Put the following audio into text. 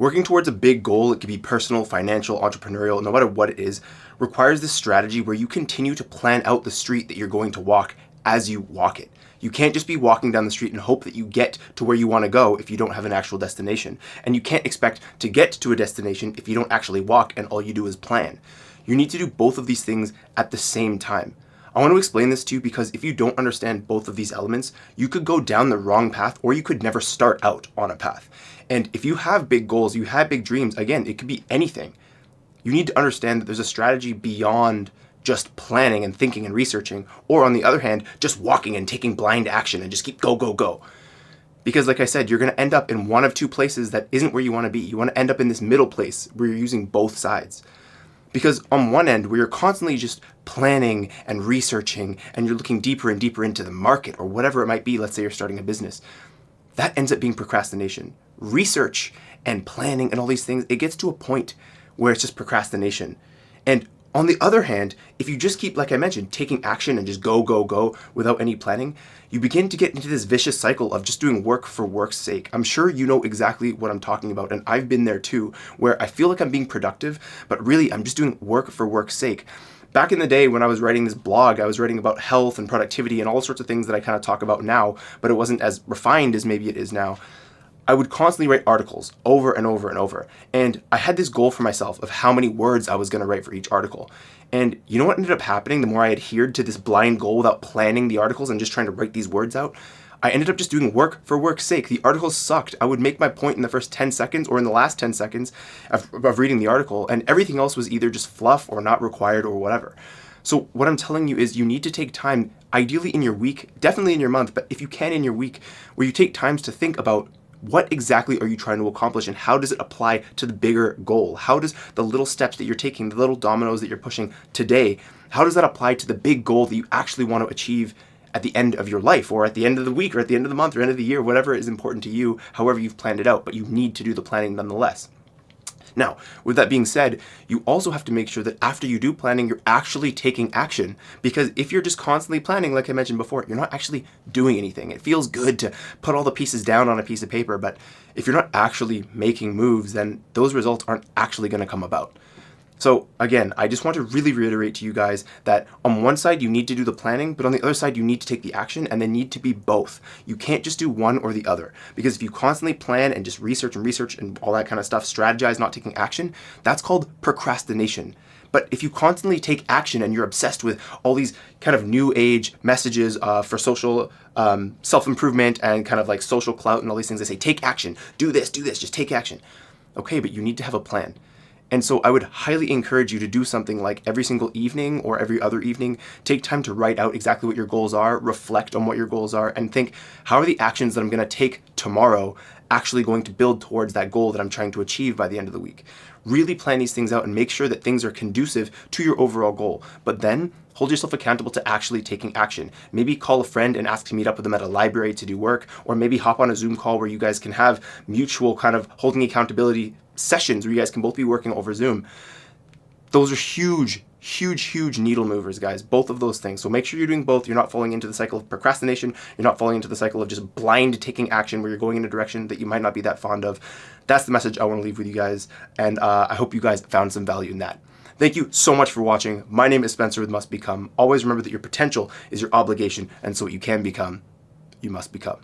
Working towards a big goal, it could be personal, financial, entrepreneurial, no matter what it is, requires this strategy where you continue to plan out the street that you're going to walk as you walk it. You can't just be walking down the street and hope that you get to where you want to go if you don't have an actual destination. And you can't expect to get to a destination if you don't actually walk and all you do is plan. You need to do both of these things at the same time. I want to explain this to you because if you don't understand both of these elements, you could go down the wrong path or you could never start out on a path. And if you have big goals, you have big dreams, again, it could be anything. You need to understand that there's a strategy beyond just planning and thinking and researching, or on the other hand, just walking and taking blind action and just keep go, go, go. Because like I said, you're going to end up in one of two places that isn't where you want to be. You want to end up in this middle place where you're using both sides. Because on one end, where you're constantly just planning and researching and you're looking deeper and deeper into the market or whatever it might be, let's say you're starting a business, that ends up being procrastination. Research and planning and all these things, it gets to a point where it's just procrastination. And on the other hand, if you just keep, like I mentioned, taking action and just go, go, go without any planning, you begin to get into this vicious cycle of just doing work for work's sake. I'm sure you know exactly what I'm talking about, and I've been there too, where I feel like I'm being productive, but really I'm just doing work for work's sake. Back in the day when I was writing this blog, I was writing about health and productivity and all sorts of things that I kind of talk about now, but it wasn't as refined as maybe it is now. I would constantly write articles over and over and over. And I had this goal for myself of how many words I was going to write for each article. And you know what ended up happening the more I adhered to this blind goal without planning the articles and just trying to write these words out? I ended up just doing work for work's sake. The articles sucked. I would make my point in the first 10 seconds or in the last 10 seconds of reading the article, and everything else was either just fluff or not required or whatever. So what I'm telling you is you need to take time, ideally in your week, definitely in your month, but if you can in your week, where you take times to think about what exactly are you trying to accomplish and how does it apply to the bigger goal? How does the little steps that you're taking, the little dominoes that you're pushing today, how does that apply to the big goal that you actually want to achieve at the end of your life or at the end of the week or at the end of the month or end of the year, whatever is important to you, however you've planned it out, but you need to do the planning nonetheless. Now, with that being said, you also have to make sure that after you do planning, you're actually taking action. Because if you're just constantly planning, like I mentioned before, you're not actually doing anything. It feels good to put all the pieces down on a piece of paper, but if you're not actually making moves, then those results aren't actually going to come about. So again, I just want to really reiterate to you guys that on one side, you need to do the planning, but on the other side, you need to take the action, and they need to be both. You can't just do one or the other, because if you constantly plan and just research and all that kind of stuff, strategize, not taking action, that's called procrastination. But if you constantly take action and you're obsessed with all these kind of new age messages for social self-improvement and kind of like social clout and all these things, they say, take action, do this, just take action. Okay, but you need to have a plan. And so I would highly encourage you to do something like every single evening or every other evening, take time to write out exactly what your goals are, reflect on what your goals are, and think, how are the actions that I'm going to take tomorrow actually going to build towards that goal that I'm trying to achieve by the end of the week? Really plan these things out and make sure that things are conducive to your overall goal. But then hold yourself accountable to actually taking action. Maybe call a friend and ask to meet up with them at a library to do work, or maybe hop on a Zoom call where you guys can have mutual kind of holding accountability sessions where you guys can both be working over Zoom. Those are huge needle movers, guys, both of those things. So make sure you're doing both. You're not falling into the cycle of procrastination. You're not falling into the cycle of just blind taking action where you're going in a direction that you might not be that fond of. That's the message I want to leave with you guys. And I hope you guys found some value in that. Thank you so much for watching. My name is Spencer with Must Become. Always remember that your potential is your obligation. And so what you can become, you must become.